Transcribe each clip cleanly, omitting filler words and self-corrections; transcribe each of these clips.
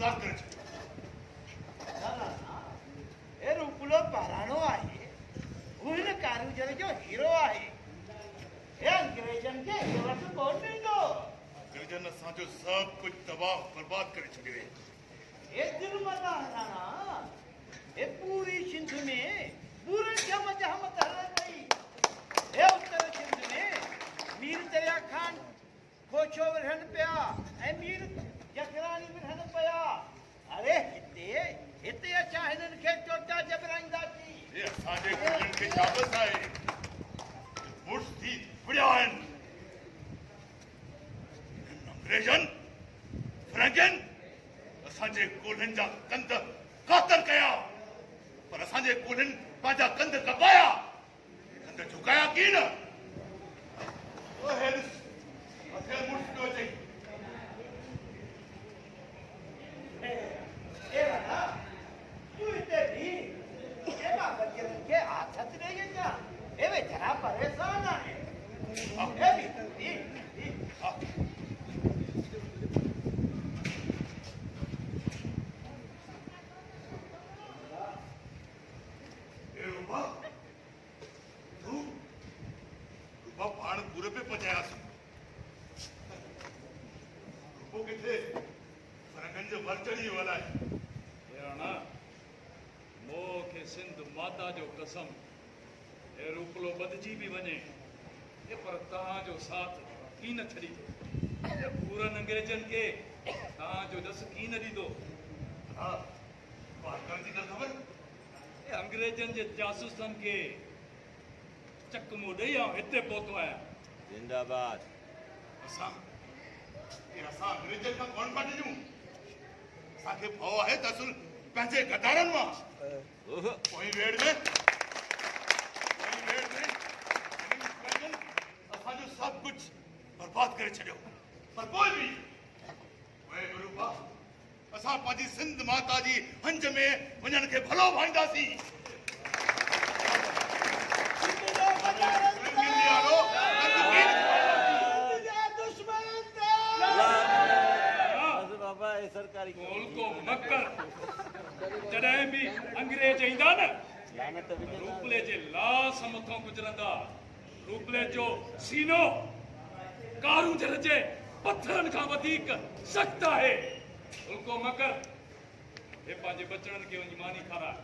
उदास करे छे ए रूपलो पराणो आहे हुन कारूजर जो हीरो आहे ए अंग्रेजन के हिवट कोन ॾींदो अंग्रेजन असांजो सब कुछ तबाह बर्बाद करे छॾियो ए दिल मता राणा ए पूरी सिंध में पूरे जमत हल गई ए उत्तर सिंध में मीर दरिया खान खोचो रहन पिया ऐं मीर जकरानी रहन पिया अरे हिते अचा हिननि खे चोटा जबराईंदासीं ये असांजे कुलनि खे शाबस आहे मुड़्स थी विड़िया आहिनि अंग्रेजन फ्रेंकन असांजे कुलनि जा कंध कातर कया पर असांजे कुलनि पंहिंजा कंध कपाया कंध झुकाया की न ओ हेरिस अथे मुड़्स पियो अचई ए राणा तू हिते भी ए बच्चन के आथत ॾेई अचां ए वेचारा परेशान आहे ए भी पाण पूरे पे पहुंचायासीं रूपो किथे फरकनि जो वर चढ़ी वियो अलाए राणा मोखे सिंध माता जो कसम हे रूपलो बदजी भी वञे ये पर तव्हांजो साथ की न छॾींदो पूरनि अंग्रेजनि खे तव्हांजो दस की न ॾींदो हा बात करण जी न ख़बर ये अंग्रेजनि जे जासूसनि खे चकमो ॾेई आउं हिते पहुतो आहियां जिंदाबाद असां अंग्रेजनि खां कोन पाटी ॾियूं असांखे भउ आहे त असुल पंहिंजे गदारनि मां पोइ वेड़ में असांजो सभु कुझु बर्बाद करे छॾियो पर पोइ बि गुरू बा असां पंहिंजी सिंध माता जी हंज में वञण खे भलो भाईंदासीं सरकारी कोल को मकर जॾहिं बि अंग्रेज ईंदा न रूपले जे लास मथां गुजरंदा रूपले जो सीनो कारूजर जे पत्थरनि खां वधीक सख़्तु आहे उल्को मकर हे पंहिंजे बचड़नि खे वञी मानी खाराए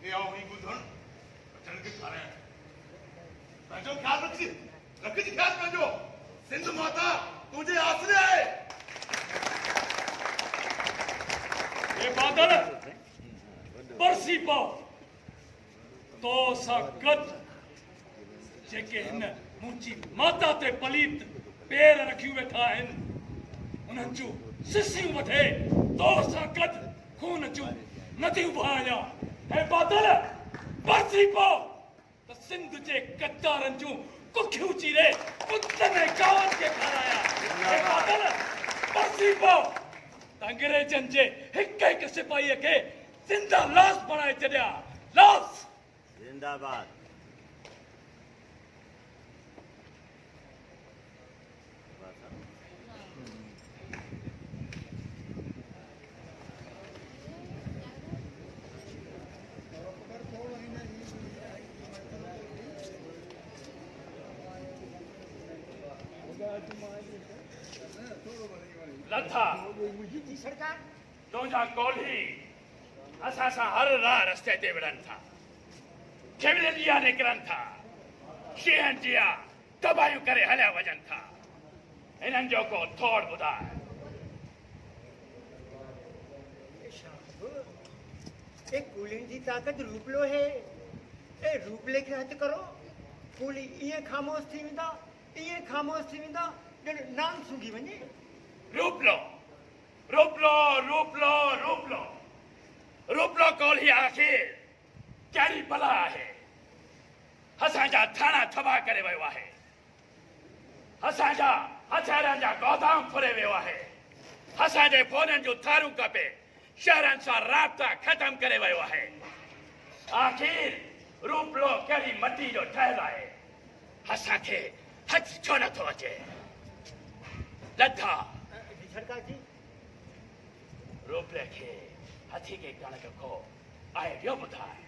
हे आओ ही ॿुधण बचड़नि खे खाराइण पंहिंजो ख़्यालु रखिजी ख़्यालु पंहिंजो सिंध माता तुझे आसरे आहे हे बादल बरसी पाओ तो सां गॾु जेके हिन मुंहिंजी माता ते पलीत पेर रखियूं वेठा आहिनि उन्हनि जूं सिसियूं वठे तो सां गॾु खून जूं नदियूं बहायां ऐं बादल बरसी पाओ त सिंध जे कचारनि जूं कुखियूं चीरे कुतनि ऐं गांवनि खे खाराया हे बादल बरसी पाओ त अंग्रेजनि जे हिक हिक सिपाहीअ खे ज़िंदा लाश बणाए छॾिया लाश जिंदाबाद लथा सरकार तुंहिंजा कोल्ही असां सां हर राह रस्ते ते विढ़नि था खेवले ॾींहं निकिरनि था शींहनि जिया तबाहियूं करे हलिया वञनि था हिननि जो को थोड़ ॿुधाए ए कूलिन जी ताकत रूपलो है ए रूपले खे हथ करो कूली ईअं ख़ामोश थी वेंदा ॼण नांग सूंघी वञे रूपलो रूपलो रूपलो रूपलो रूपलो कोल्ही आखिर कहिड़ी भला आहे असांजा थाणा तबाह करे वियो आहे असांजा हथियारनि जा गोदाम फुरे वियो आहे असांजे फोननि जूं थारूं कपे शहरनि सां राब्ता ख़तम करे वियो आहे आखिर रूपलो कहिड़ी मटी जो ठहियलु आहे असांखे हथ छो नथो अचे लथा सरकार जी रूपरेखे हाथी के कणक को आइडियो ॿुधाए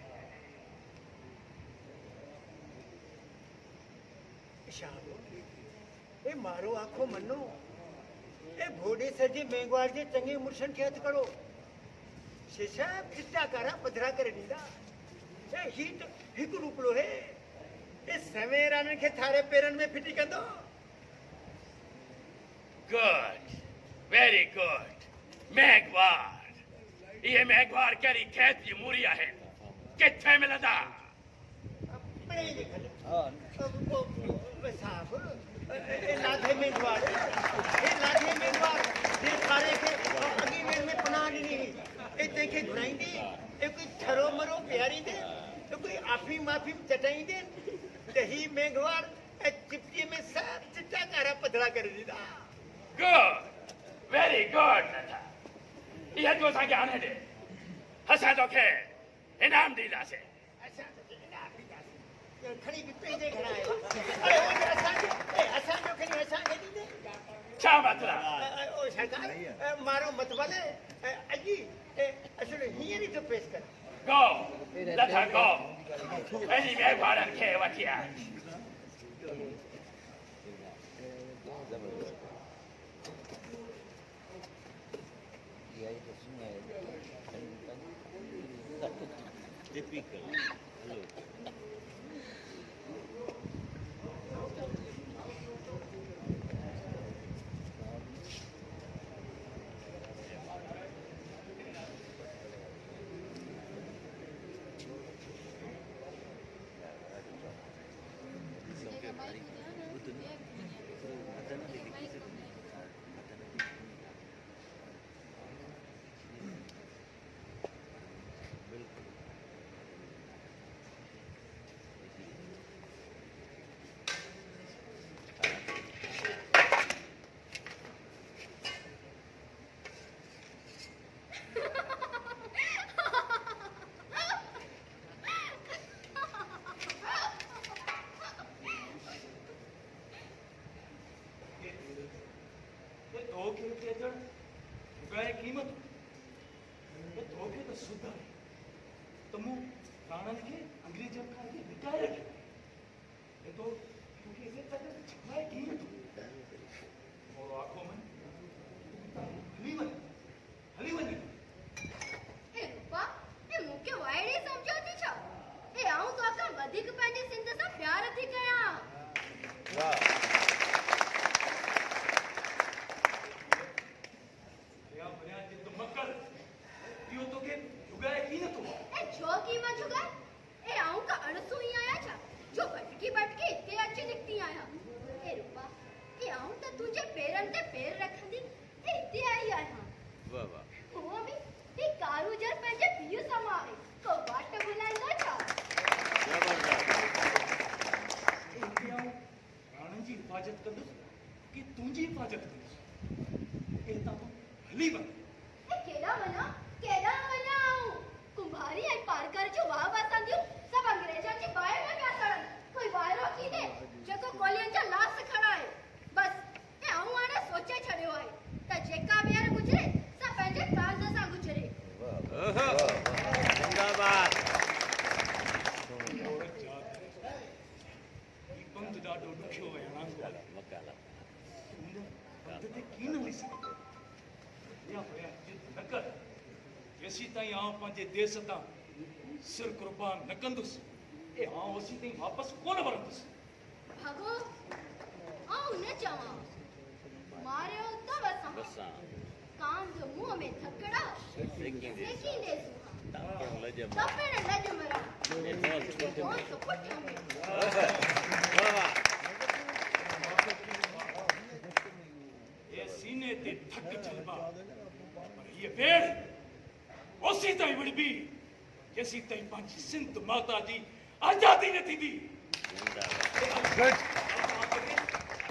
ए मारो आंखों मनो ए भोडे सजी मेघवार जे चंगे मुर्शन के हथ करो शेषा चिट्टा कारा पधरा करे नींदा ए हीट हिकु रूपलो है ए सवेरान के थारे पेरन में फिटी कंदो गुड वेरी गुड मेघवार ये मेघवार करी खेत जी मूरिया है किथे मिलदा बड़े लिखल साहब ए लाधे मेघवार जे थारे के अगी में पनाह ॾिनी ए तेखे घुराईंदी ए कोई थरो मरो प्यारी दे तो कोई आफी माफी चटाई दे ते ही मेघवार ए चिपकी में सब चिट्टा कारा पधरा कर दीदा गुड वेरी गुड नथा ये तो संगे आने दे हसा तो के इनाम दीदा से अच्छा खड़ी भी पेजे घड़ा है अरे ओ असा जो खड़ी असा के दी दे क्या मतलब ओ सरकार मारो मतवाले अजी असले हियरी तो पेश कर गो नथा गो एनी मेघवार के वटिया Typical. Hello. कीमत धोखे तो सुधा है तमु प्राणन के अंग्रेजों का ये बिटाए रखे ये तो क्योंकि ये तक छिपाए कीमत और आंखों में हलीवन ए रूपा ए मुके वायड़े समझाती छ ए आऊं तो आका वधिक पंहिंजे सिंध सां प्यार थी कया वाह छो कीमत जुगाए ए आऊं का अणसू ही आया छा जो बटकी इते अच्छी दिखती आया ए रूपा ए आऊं तो तुझे पेरन ते पैर रखंदी ए इते आई आया वाह वाह वो भी ए कारू जर पंहिंजे पियो समाए को वाट बुलांदो छा इते आऊं प्राणन जी हिफाजत कंदुसि कि तुंहिंजी हिफाजत कंदुसि ए ता हली वञ ए केड़ा वना कुंभारी आई पारकर जो वाह वासंदियो सब अंग्रेजों की बाय में क्या सड़न कोई वायरो की दे जको कोलियन जा लाश खड़ा है बस ए आऊं आने सोचे छड़ियो है त जेका बेर गुजरे सब पंहिंजे कांध सां गुजरे जिंदाबाद ई पंथ ॾाढो ॾुखियो है हां मकाला पंथ ते की न लिसी या होया जिद न कर जेसी ताईं आउं पंहिंजे देश तां सिर कुर्बान न कंदुसि ए आउं ओसी ताईं वापसि कोन वरंदुसि भागो आऊं न चवां मारियो तो बसां बसा कांध मुंह में थकड़ा सेकिंदे सेकिंदे ताके लज तपेड़ लज मरा ये बहुत कौन सो पुठियो में वाह ये सीने ते थक चलबा पर ये पेड़ ओसी ताईं विड़बी जेसी ताईं पंहिंजी सिंध माता जी आज़ादी न थींदी जिंदाबाद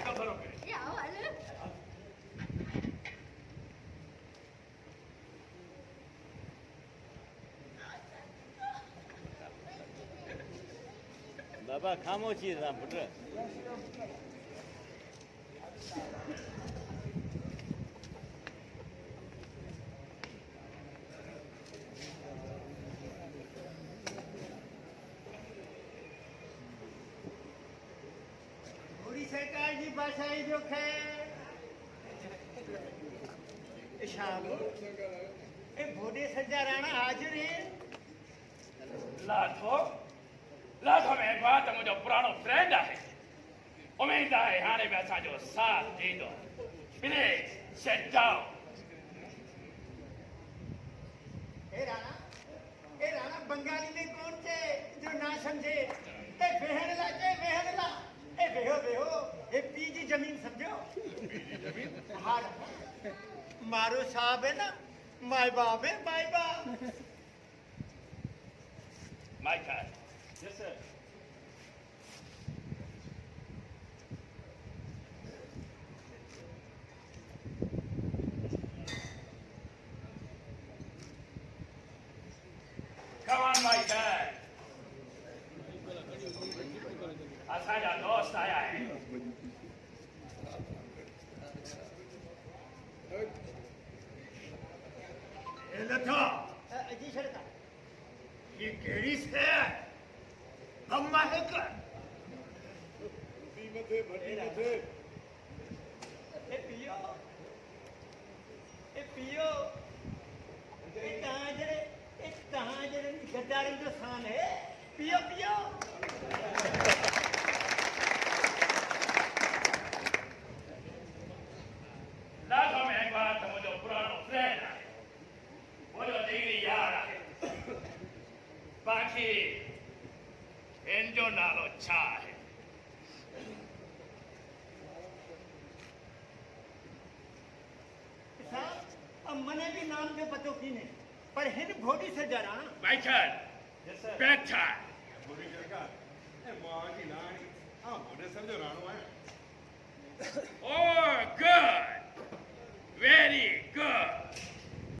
ख़बर पए या वाले बाबा खामोशी था पुत्र भाषाई जो खे शाम ए भोडे सज्जा राणा हाजिर है लाठो लाठो में बात मुझो पुरानो फ्रेंड है उम्मीद है हाणे में असांजो साथ दींदो प्लीज सिट डाउन ए राणा बंगाली में कौन थे जो ना समझे ए बेहरला ए बेहो ए पीजी जमीन समझो हाँ मारो साहब है ना माय बाप है माय बाप Michael yes sir Come on, Michael. असांजा दोस्त आया है ए लथा जी सरकार ये केड़ी से अम्मा है कर ए पियो ए कहाँ जरे गद्दारी जो शान है पियो लाठो में एक बात मुझो पुरानो फ्रेंड है मुझो डिग्री यार है बाकी इनजो नालो छा है साहब अब मने भी नाम जो पतो की नहीं पर हिन भोडी से जरा माइकल यस सर बैठा बोली सरकार ए मां जी नानी हां बोले समझो राणो है